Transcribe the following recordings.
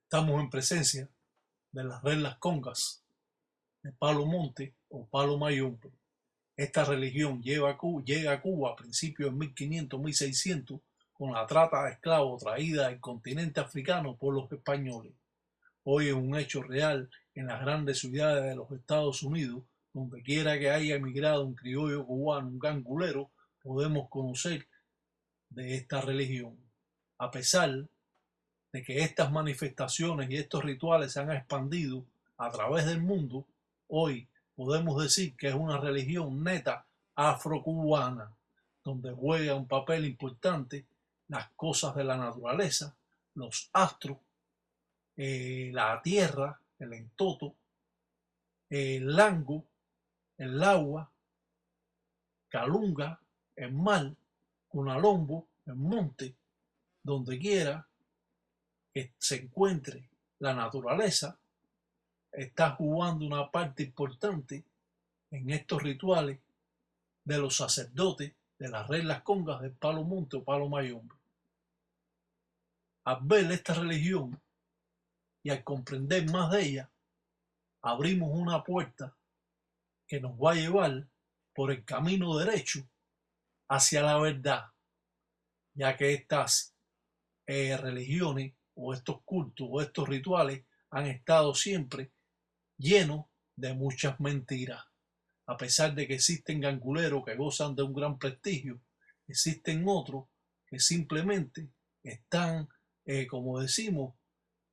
Estamos en presencia de las reglas congas de Palo Monte o Palo Mayombe. Esta religión llega a Cuba a principios de 1500, 1600 con la trata de esclavos traída del continente africano por los españoles. Hoy es un hecho real en las grandes ciudades de los Estados Unidos, donde quiera que haya emigrado un criollo cubano, un gangulero, podemos conocer de esta religión. A pesar de que estas manifestaciones y estos rituales se han expandido a través del mundo, hoy podemos decir que es una religión neta afrocubana, donde juega un papel importante las cosas de la naturaleza, los astros, la tierra, el entoto, el lango, el agua, calunga, el mar, cunalombo, el monte, donde quiera que se encuentre la naturaleza, está jugando una parte importante en estos rituales de los sacerdotes de las reglas congas del Palo Monte o Palo Mayombe. Al ver esta religión y al comprender más de ella, abrimos una puerta que nos va a llevar por el camino derecho hacia la verdad, ya que estas religiones o estos cultos o estos rituales han estado siempre llenos de muchas mentiras. A pesar de que existen ganguleros que gozan de un gran prestigio, existen otros que simplemente están, como decimos,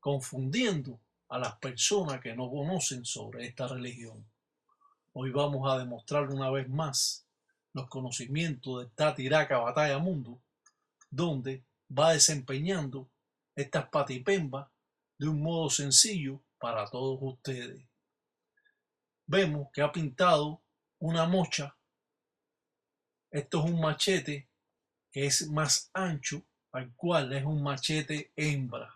confundiendo a las personas que no conocen sobre esta religión. Hoy vamos a demostrar una vez más los conocimientos de Tatiraca Batalla Mundo, donde va desempeñando estas patipembas de un modo sencillo para todos ustedes. Vemos que ha pintado una mocha. Esto es un machete que es más ancho, al cual es un machete hembra.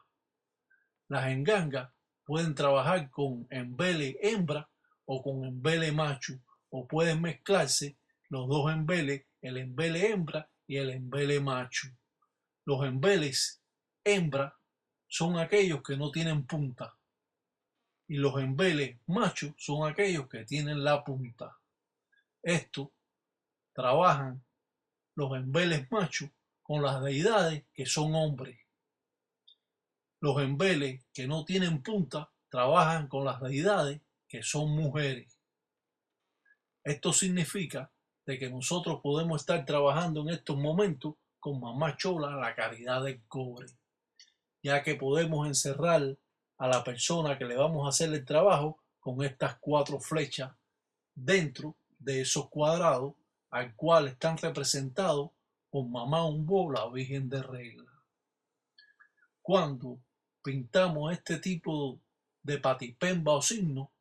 Las engangas pueden trabajar con embele hembra o con embele macho, o pueden mezclarse los dos embeles, el embele hembra y el embele macho. Los embeles hembra son aquellos que no tienen punta y los embeles machos son aquellos que tienen la punta. Estos trabajan los embeles machos con las deidades que son hombres. Los embeles que no tienen punta trabajan con las deidades que son mujeres. Esto significa de que nosotros podemos estar trabajando en estos momentos con Mamá Chola, la caridad del cobre, ya que podemos encerrar a la persona que le vamos a hacer el trabajo con estas 4 flechas dentro de esos cuadrados, al cual están representados por Mamá Umbo, la Virgen de Regla. Cuando pintamos este tipo de patipemba o signo,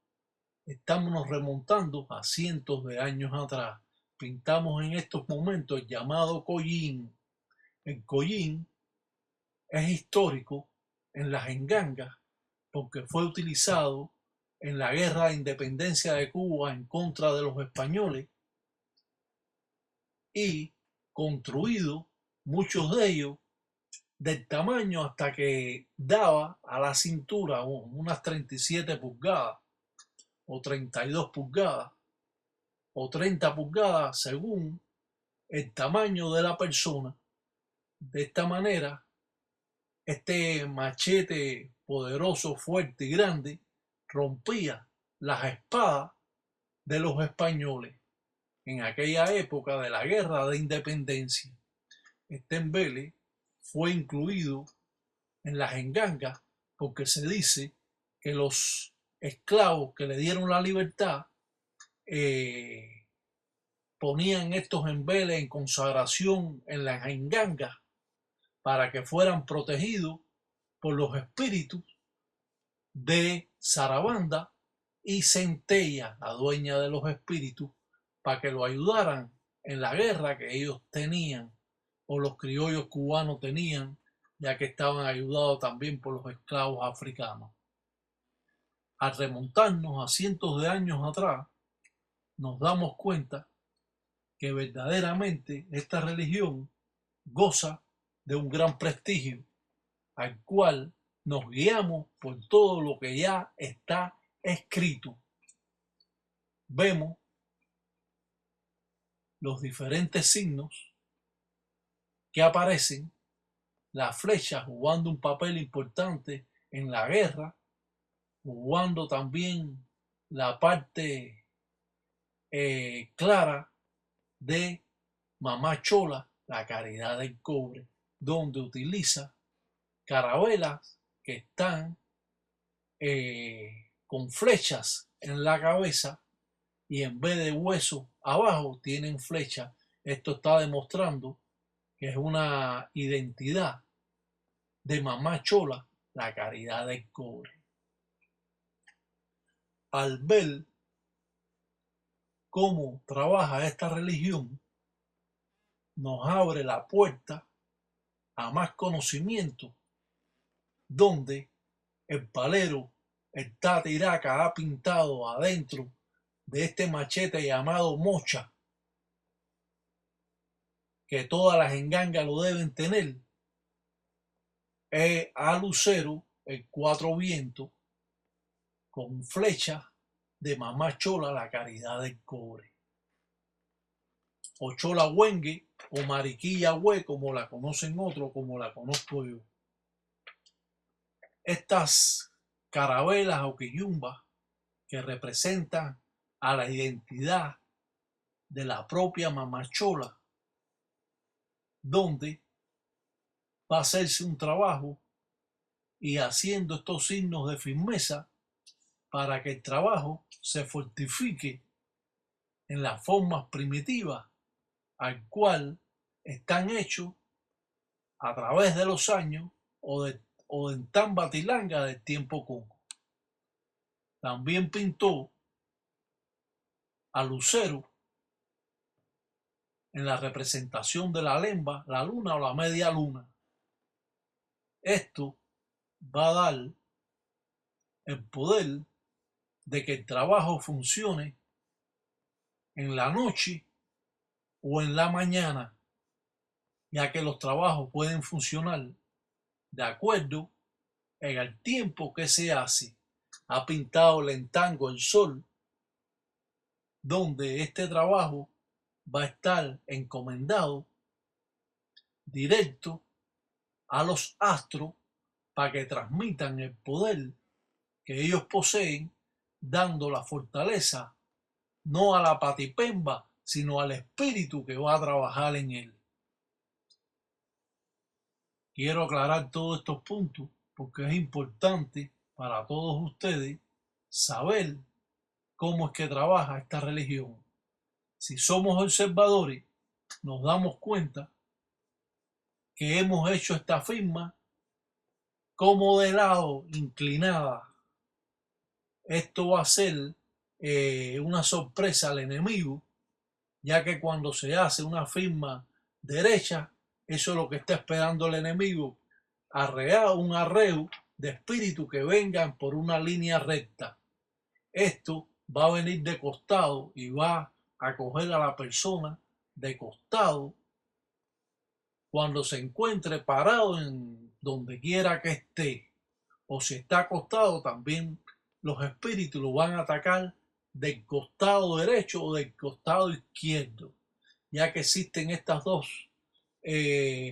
estamos remontando a cientos de años atrás. Pintamos en estos momentos el llamado collín. El collín es histórico en las engangas porque fue utilizado en la guerra de independencia de Cuba en contra de los españoles y construido, muchos de ellos, del tamaño hasta que daba a la cintura unas 37 pulgadas o 32 pulgadas o 30 pulgadas según el tamaño de la persona. De esta manera, este machete poderoso, fuerte y grande rompía las espadas de los españoles en aquella época de la guerra de independencia. Este embele fue incluido en las engangas porque se dice que los esclavos que le dieron la libertad ponían estos embeles en consagración en las engangas para que fueran protegidos por los espíritus de Sarabanda y Centella, la dueña de los espíritus, para que lo ayudaran en la guerra que ellos tenían o los criollos cubanos tenían, ya que estaban ayudados también por los esclavos africanos. Al remontarnos a cientos de años atrás, nos damos cuenta que verdaderamente esta religión goza de un gran prestigio, al cual nos guiamos por todo lo que ya está escrito. Vemos los diferentes signos que aparecen, la flecha jugando un papel importante en la guerra, jugando también la parte clara de Mamá Chola, la caridad del cobre, donde utiliza carabelas que están con flechas en la cabeza y en vez de hueso abajo tienen flechas. Esto está demostrando que es una identidad de Mamá Chola, la caridad del cobre. Al ver cómo trabaja esta religión, nos abre la puerta a más conocimiento, donde el palero, el Tata Iraca, ha pintado adentro de este machete llamado mocha, que todas las engangas lo deben tener, es a Lucero, el cuatro vientos, con flecha de Mamá Chola, la caridad del cobre. O Chola Huengue, o Mariquilla Hue, como la conocen otros, como la conozco yo. Estas carabelas o quillumbas que representan a la identidad de la propia Mamá Chola, donde va a hacerse un trabajo y haciendo estos signos de firmeza para que el trabajo se fortifique en las formas primitivas al cual están hechos a través de los años o en tan batilanga del tiempo Congo. También pintó a Lucero en la representación de la lemba, la luna o la media luna. Esto va a dar el poder de que el trabajo funcione en la noche o en la mañana, ya que los trabajos pueden funcionar de acuerdo en el tiempo que se hace. Ha pintado el entango el sol, donde este trabajo va a estar encomendado directo a los astros para que transmitan el poder que ellos poseen, dando la fortaleza no a la patipemba, sino al espíritu que va a trabajar en él. Quiero aclarar todos estos puntos porque es importante para todos ustedes saber cómo es que trabaja esta religión. Si somos observadores, nos damos cuenta que hemos hecho esta firma como de lado, inclinada. Esto va a ser una sorpresa al enemigo, ya que cuando se hace una firma derecha, eso es lo que está esperando el enemigo, un arreo de espíritu que vengan por una línea recta. Esto va a venir de costado y va a coger a la persona de costado cuando se encuentre parado en donde quiera que esté, o si está acostado, también los espíritus lo van a atacar del costado derecho o del costado izquierdo, ya que existen estas dos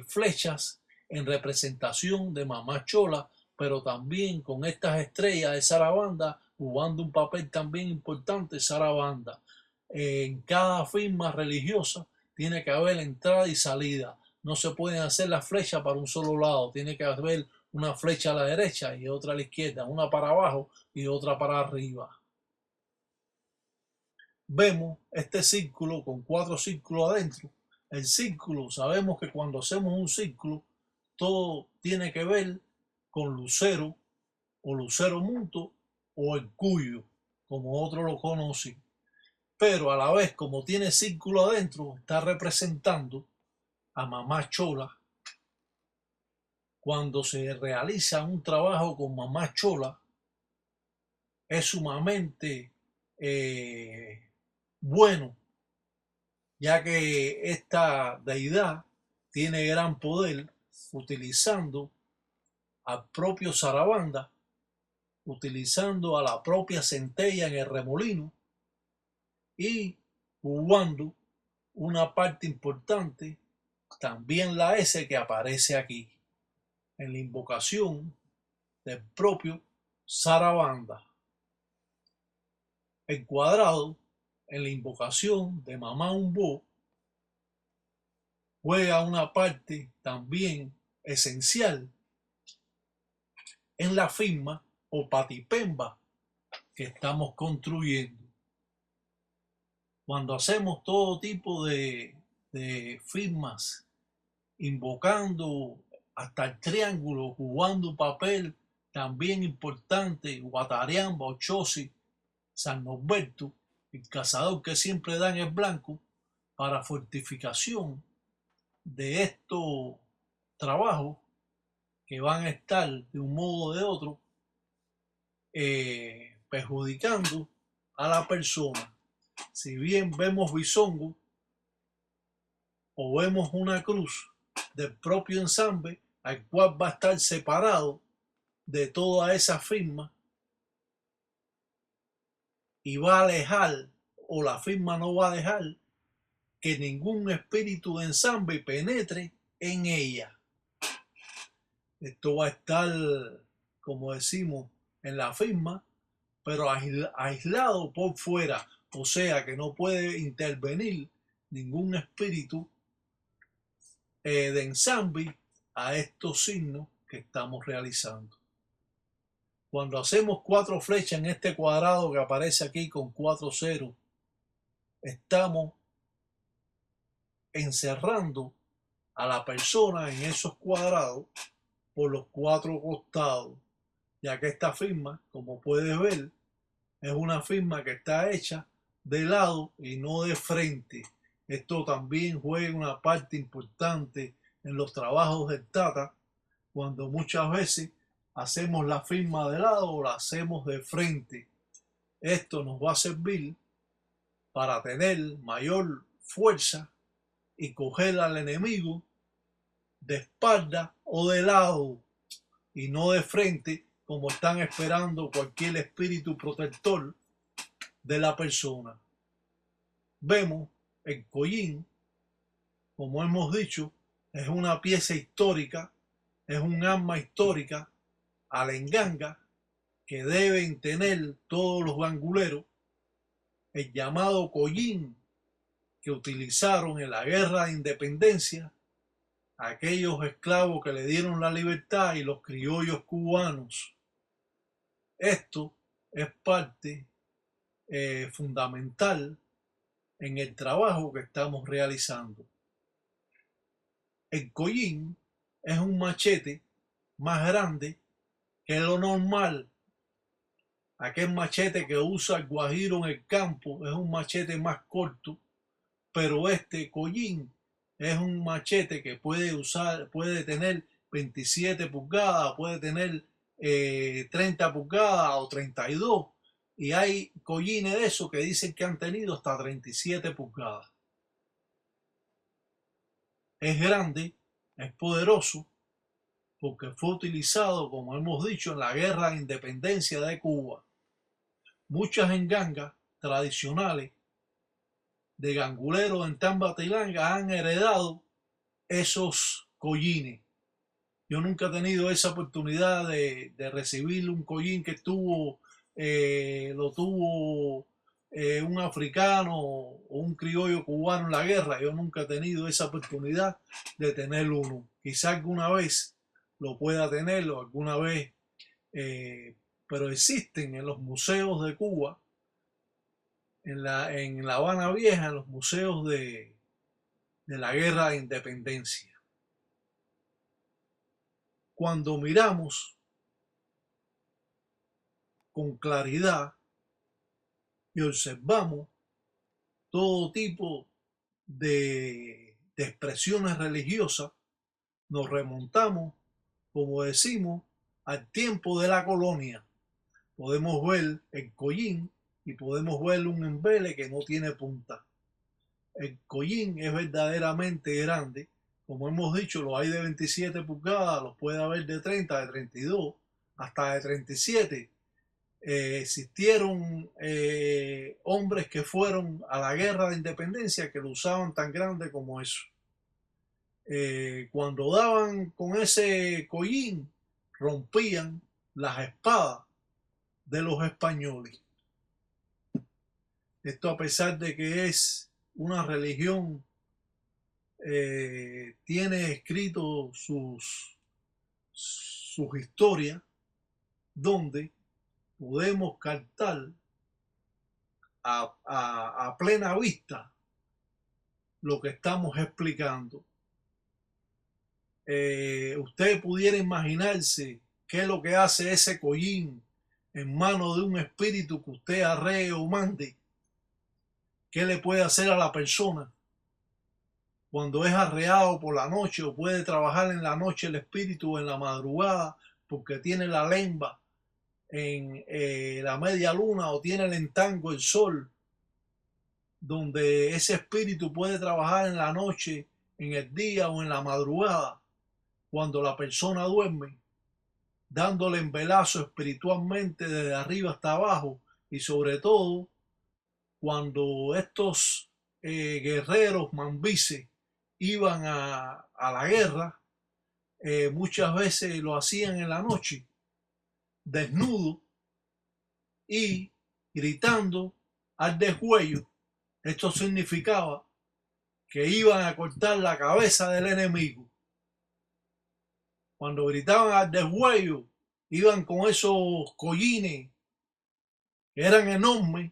flechas en representación de Mamá Chola, pero también con estas estrellas de Sarabanda jugando un papel también importante Sarabanda. En cada firma religiosa tiene que haber entrada y salida. No se pueden hacer las flechas para un solo lado, tiene que haber una flecha a la derecha y otra a la izquierda, una para abajo y otra para arriba. Vemos este círculo con 4 círculos adentro. El círculo, sabemos que cuando hacemos un círculo, todo tiene que ver con lucero o lucero munto o el cuyo, como otros lo conocen. Pero a la vez, como tiene círculo adentro, está representando a Mamá Chola. Cuando se realiza un trabajo con Mamá Chola, es sumamente bueno, ya que esta deidad tiene gran poder utilizando al propio zarabanda, utilizando a la propia centella en el remolino y jugando una parte importante, también la S que aparece aquí, en la invocación del propio zarabanda. El cuadrado, en la invocación de Mamá Umbo, juega una parte también esencial en la firma o patipemba que estamos construyendo. Cuando hacemos todo tipo de firmas, invocando hasta el triángulo, jugando un papel también importante, Guatariamba, Ochosi, San Norberto, el cazador que siempre dan el blanco, para fortificación de estos trabajos que van a estar de un modo o de otro perjudicando a la persona. Si bien vemos bisongo o vemos una cruz del propio ensamble, al cual va a estar separado de toda esa firma y va a alejar, o la firma no va a dejar que ningún espíritu de ensamble penetre en ella. Esto va a estar, como decimos, en la firma, pero aislado por fuera, o sea que no puede intervenir ningún espíritu de ensamble a estos signos que estamos realizando. Cuando hacemos 4 flechas en este cuadrado que aparece aquí con 4 ceros, estamos encerrando a la persona en esos cuadrados por los 4 costados, ya que esta firma, como puedes ver, es una firma que está hecha de lado y no de frente. Esto también juega una parte importante en los trabajos del Tata, cuando muchas veces hacemos la firma de lado o la hacemos de frente. Esto nos va a servir para tener mayor fuerza y coger al enemigo de espalda o de lado y no de frente, como están esperando cualquier espíritu protector de la persona. Vemos el collín, como hemos dicho, es una pieza histórica, es un arma histórica, alenganga, que deben tener todos los ganguleros, el llamado collín que utilizaron en la guerra de independencia aquellos esclavos que le dieron la libertad y los criollos cubanos. Esto es parte fundamental en el trabajo que estamos realizando. El collín es un machete más grande que lo normal. Aquel machete que usa el guajiro en el campo es un machete más corto, pero este collín es un machete que puede tener 27 pulgadas, puede tener 30 pulgadas o 32, y hay collines de esos que dicen que han tenido hasta 37 pulgadas. Es grande, es poderoso, porque fue utilizado, como hemos dicho, en la guerra de independencia de Cuba. Muchas engangas tradicionales de ganguleros en Tambatilanga han heredado esos collines. Yo nunca he tenido esa oportunidad de recibir un collín que lo tuvo un africano o un criollo cubano en la guerra. Yo nunca he tenido esa oportunidad de tener uno. Quizá alguna vez lo pueda tener o alguna vez, pero existen en los museos de Cuba, en la Habana Vieja, en los museos de la guerra de independencia. Cuando miramos con claridad y observamos todo tipo de expresiones religiosas, nos remontamos, como decimos, al tiempo de la colonia. Podemos ver el collín y podemos ver un embele que no tiene punta. El collín es verdaderamente grande, como hemos dicho, los hay de 27 pulgadas, los puede haber de 30, de 32, hasta de 37. Existieron hombres que fueron a la guerra de independencia que lo usaban tan grande como eso. Cuando daban con ese collín, rompían las espadas de los españoles. Esto, a pesar de que es una religión, tiene escrito sus historias, donde podemos captar a plena vista lo que estamos explicando. Usted pudiera imaginarse qué es lo que hace ese collín en manos de un espíritu que usted arree o mande. ¿Qué le puede hacer a la persona cuando es arreado por la noche, o puede trabajar en la noche el espíritu, en la madrugada, porque tiene la lemba en la media luna, o tiene el entango, el sol, donde ese espíritu puede trabajar en la noche, en el día o en la madrugada, cuando la persona duerme, dándole embelazo espiritualmente desde arriba hasta abajo, y sobre todo cuando estos guerreros mambises iban a la guerra, muchas veces lo hacían en la noche, desnudo y gritando al descuello. Esto significaba que iban a cortar la cabeza del enemigo. Cuando gritaban al descuello, iban con esos collines que eran enormes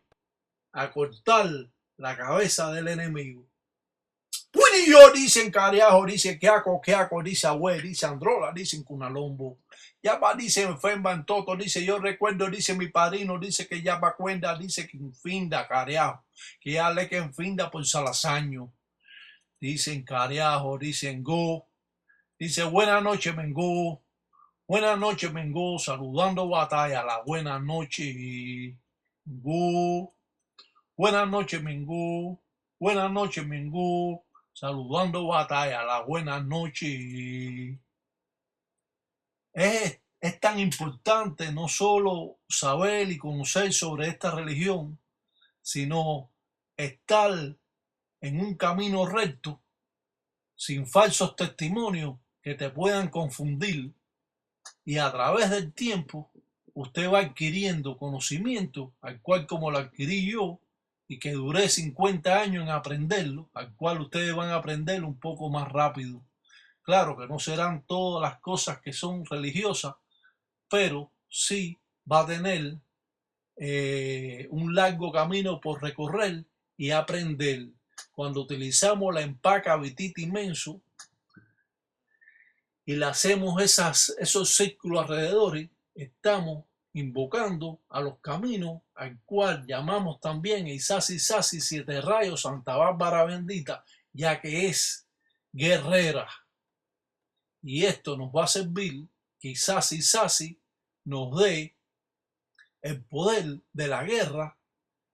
a cortar la cabeza del enemigo. Pues yo dicen carajo, dicen queaco, dice abue, dice androla, dicen cunalombo. Ya va, dice enferma en toto, dice yo recuerdo, dice mi padrino, dice que ya va cuenta, dice que infinda carajo, que ya le que infinda por salazaño. Dicen carajo, dicen go, dice buenas noches Mengo, buenas noches Mengo, saludando batalla, la buenas noches Mengo, buenas noches Mengo, buenas noches Mengo, saludando batalla, la buenas noches. Es tan importante no solo saber y conocer sobre esta religión, sino estar en un camino recto, sin falsos testimonios que te puedan confundir, y a través del tiempo usted va adquiriendo conocimiento, al cual como lo adquirí yo, y que duré 50 años en aprenderlo, al cual ustedes van a aprender un poco más rápido. Claro que no serán todas las cosas que son religiosas, pero sí va a tener un largo camino por recorrer y aprender. Cuando utilizamos la empaca vitita inmenso y le hacemos esos círculos alrededor, estamos invocando a los caminos, al cual llamamos también Isasi Sasi, Siete Rayos, Santa Bárbara Bendita, ya que es guerrera. Y esto nos va a servir que Isasi Sasi nos dé el poder de la guerra,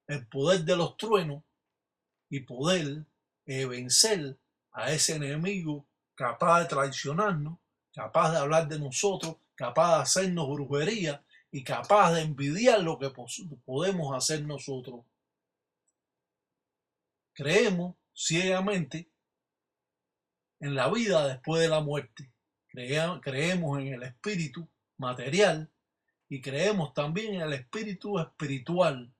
el poder de los truenos, y poder vencer a ese enemigo capaz de traicionarnos, capaz de hablar de nosotros, capaz de hacernos brujería y capaz de envidiar lo que podemos hacer nosotros. Creemos ciegamente en la vida después de la muerte. Creemos en el espíritu material y creemos también en el espíritu espiritual,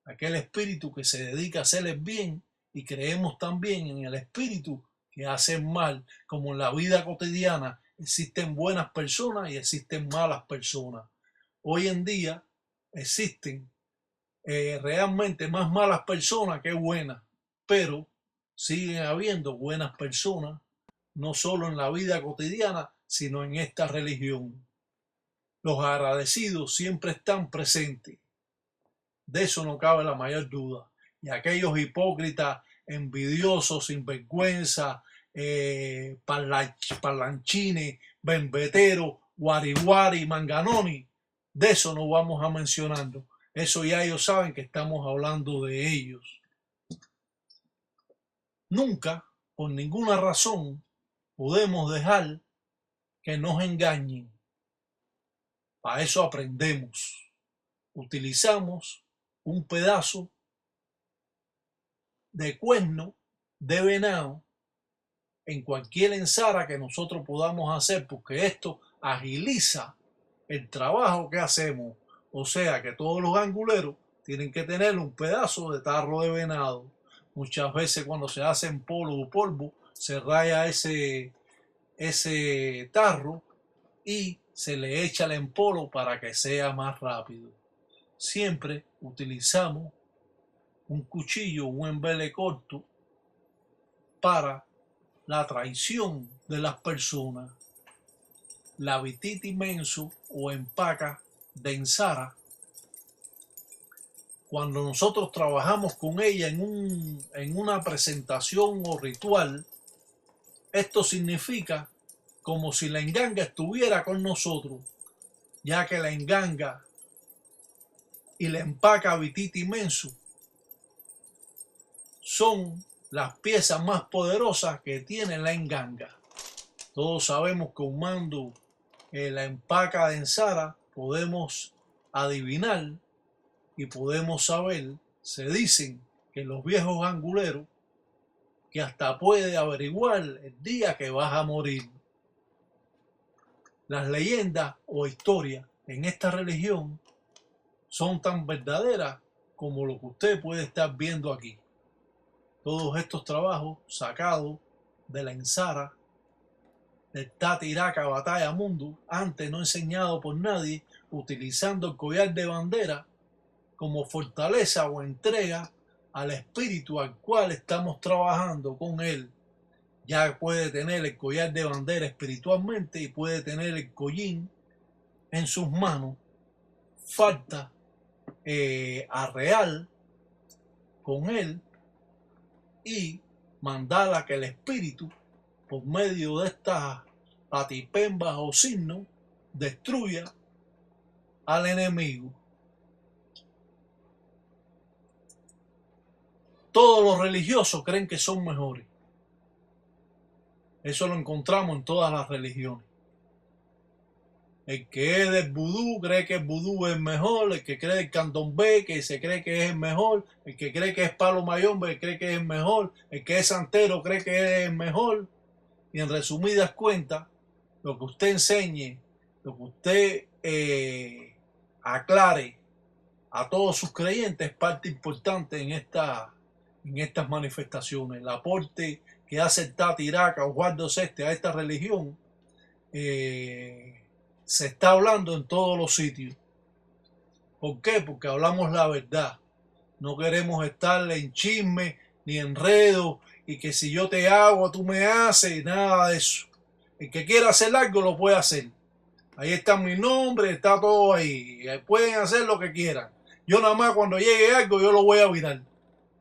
aquel espíritu que se dedica a hacer el bien, y creemos también en el espíritu que hace el mal. Como en la vida cotidiana existen buenas personas y existen malas personas. Hoy en día existen realmente más malas personas que buenas, pero siguen habiendo buenas personas, no solo en la vida cotidiana, sino en esta religión. Los agradecidos siempre están presentes. De eso no cabe la mayor duda. Y aquellos hipócritas, envidiosos, sinvergüenza, parlanchines, bembeteros, guariguari, manganoni, de eso no vamos a mencionarlo. Eso ya ellos saben que estamos hablando de ellos. Nunca, por ninguna razón, podemos dejar que nos engañen. Para eso aprendemos. Utilizamos un pedazo de cuerno de venado en cualquier ensara que nosotros podamos hacer, porque esto agiliza el trabajo que hacemos. O sea que todos los anguleros tienen que tener un pedazo de tarro de venado. Muchas veces cuando se hacen polo o polvo, se raya ese tarro y se le echa el empolo para que sea más rápido. Siempre utilizamos un cuchillo, un embele corto para la traición de las personas. La vititi mensu o empaca de ensara, cuando nosotros trabajamos con ella en una presentación o ritual, esto significa como si la enganga estuviera con nosotros, ya que la enganga y la empaca vititi mensu son las piezas más poderosas que tiene la enganga. Todos sabemos que usando la empaca de ensara podemos adivinar y podemos saber. Se dicen que los viejos anguleros que hasta puede averiguar el día que vas a morir. Las leyendas o historias en esta religión son tan verdaderas como lo que usted puede estar viendo aquí. Todos estos trabajos sacados de la ensara del Tatiraca Batalla Mundo, antes no enseñado por nadie, utilizando el collar de bandera como fortaleza o entrega al espíritu al cual estamos trabajando con él. Ya puede tener el collar de bandera espiritualmente y puede tener el collín en sus manos. Falta arrear con él y mandar a que el espíritu, por medio de estas patipembas o signos, destruya al enemigo. Todos los religiosos creen que son mejores. Eso lo encontramos en todas las religiones. El que es del vudú cree que el vudú es mejor, el que cree el candomblé que se cree que es el mejor, el que cree que es palo mayombe cree que es el mejor, el que es santero cree que es el mejor. Y en resumidas cuentas, lo que usted enseñe, lo que usted aclare a todos sus creyentes es parte importante en estas manifestaciones. El aporte que hace el Tatiraca o Osvaldo Seste a esta religión se está hablando en todos los sitios. ¿Por qué? Porque hablamos la verdad. No queremos estar en chisme ni enredo y que si yo te hago, tú me haces, nada de eso. El que quiera hacer algo lo puede hacer. Ahí está mi nombre, está todo ahí. Pueden hacer lo que quieran. Yo nada más cuando llegue algo yo lo voy a virar.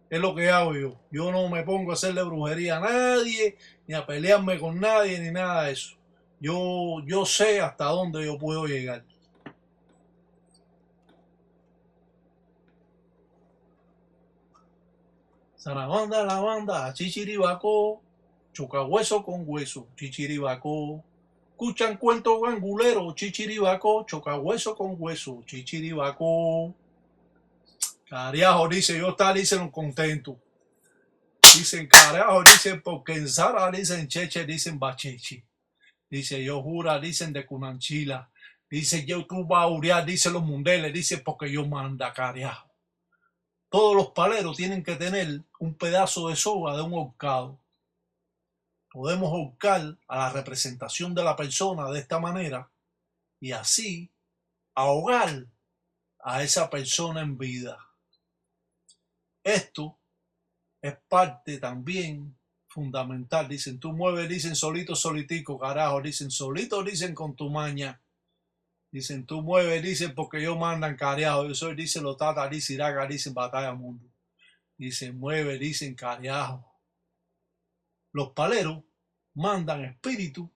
Es lo que hago yo. Yo no me pongo a hacerle brujería a nadie, ni a pelearme con nadie, ni nada de eso. Yo sé hasta dónde yo puedo llegar. Zarabanda, la banda, chichiribaco, chocahueso con hueso, chichiribaco. Escuchan cuentos ganguleros, chichiribaco, chocahueso con hueso, chichiribaco. Carajo, dice, yo estar, dicen contento. Dicen carajo, dicen porque en Zara dicen cheche, dicen bachechi. Dice yo jura, dicen de Cunanchila. Dice yo tú vas a uriar, dicen los mundeles, dice porque yo manda carajo. Todos los paleros tienen que tener un pedazo de soga de un horcado. Podemos horcar a la representación de la persona de esta manera y así ahogar a esa persona en vida. Esto es parte también fundamental. Dicen, tú mueves, dicen solito, solitico, carajo. Dicen, solito, dicen con tu maña. Dicen, tú mueves, dicen porque yo mandan carajo. Yo soy, dicen los tata, dicen iraga, dicen batalla mundo. Dicen, mueve, dicen carajo. Los paleros mandan espíritus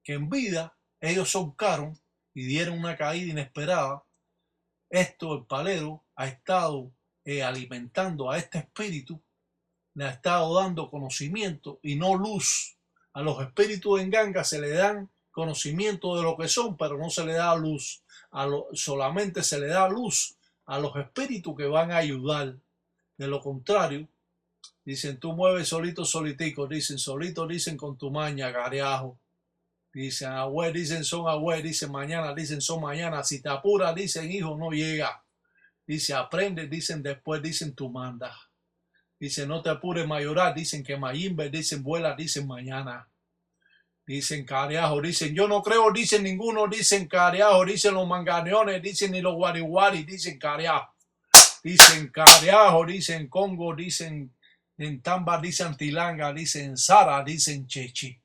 que en vida ellos soncaron y dieron una caída inesperada. Esto, el palero ha estado alimentando a este espíritu, le ha estado dando conocimiento y no luz A los espíritus en ganga se le dan conocimiento de lo que son, pero no se le da luz. Solamente se le da luz a los espíritus que van a ayudar. De lo contrario, dicen, tú mueves solito, solitico, dicen, solito, dicen, con tu maña, carajo. Dicen, agüe, dicen, son agüe, dicen, mañana, dicen, son mañana. Si te apuras, dicen, hijo, no llega. Dice, aprende, dicen, después, dicen, tú mandas. Dice, no te apures mayorar, dicen que mayimbe, dicen, vuela, dicen, mañana. Dicen, carajo, dicen, yo no creo, dicen ninguno, dicen, carajo, dicen los manganeones, dicen ni los guarihuari, dicen, carajo. Dicen, carajo, dicen, Congo, dicen, en Tamba, dicen, Tilanga, dicen, Sara, dicen, Chechi.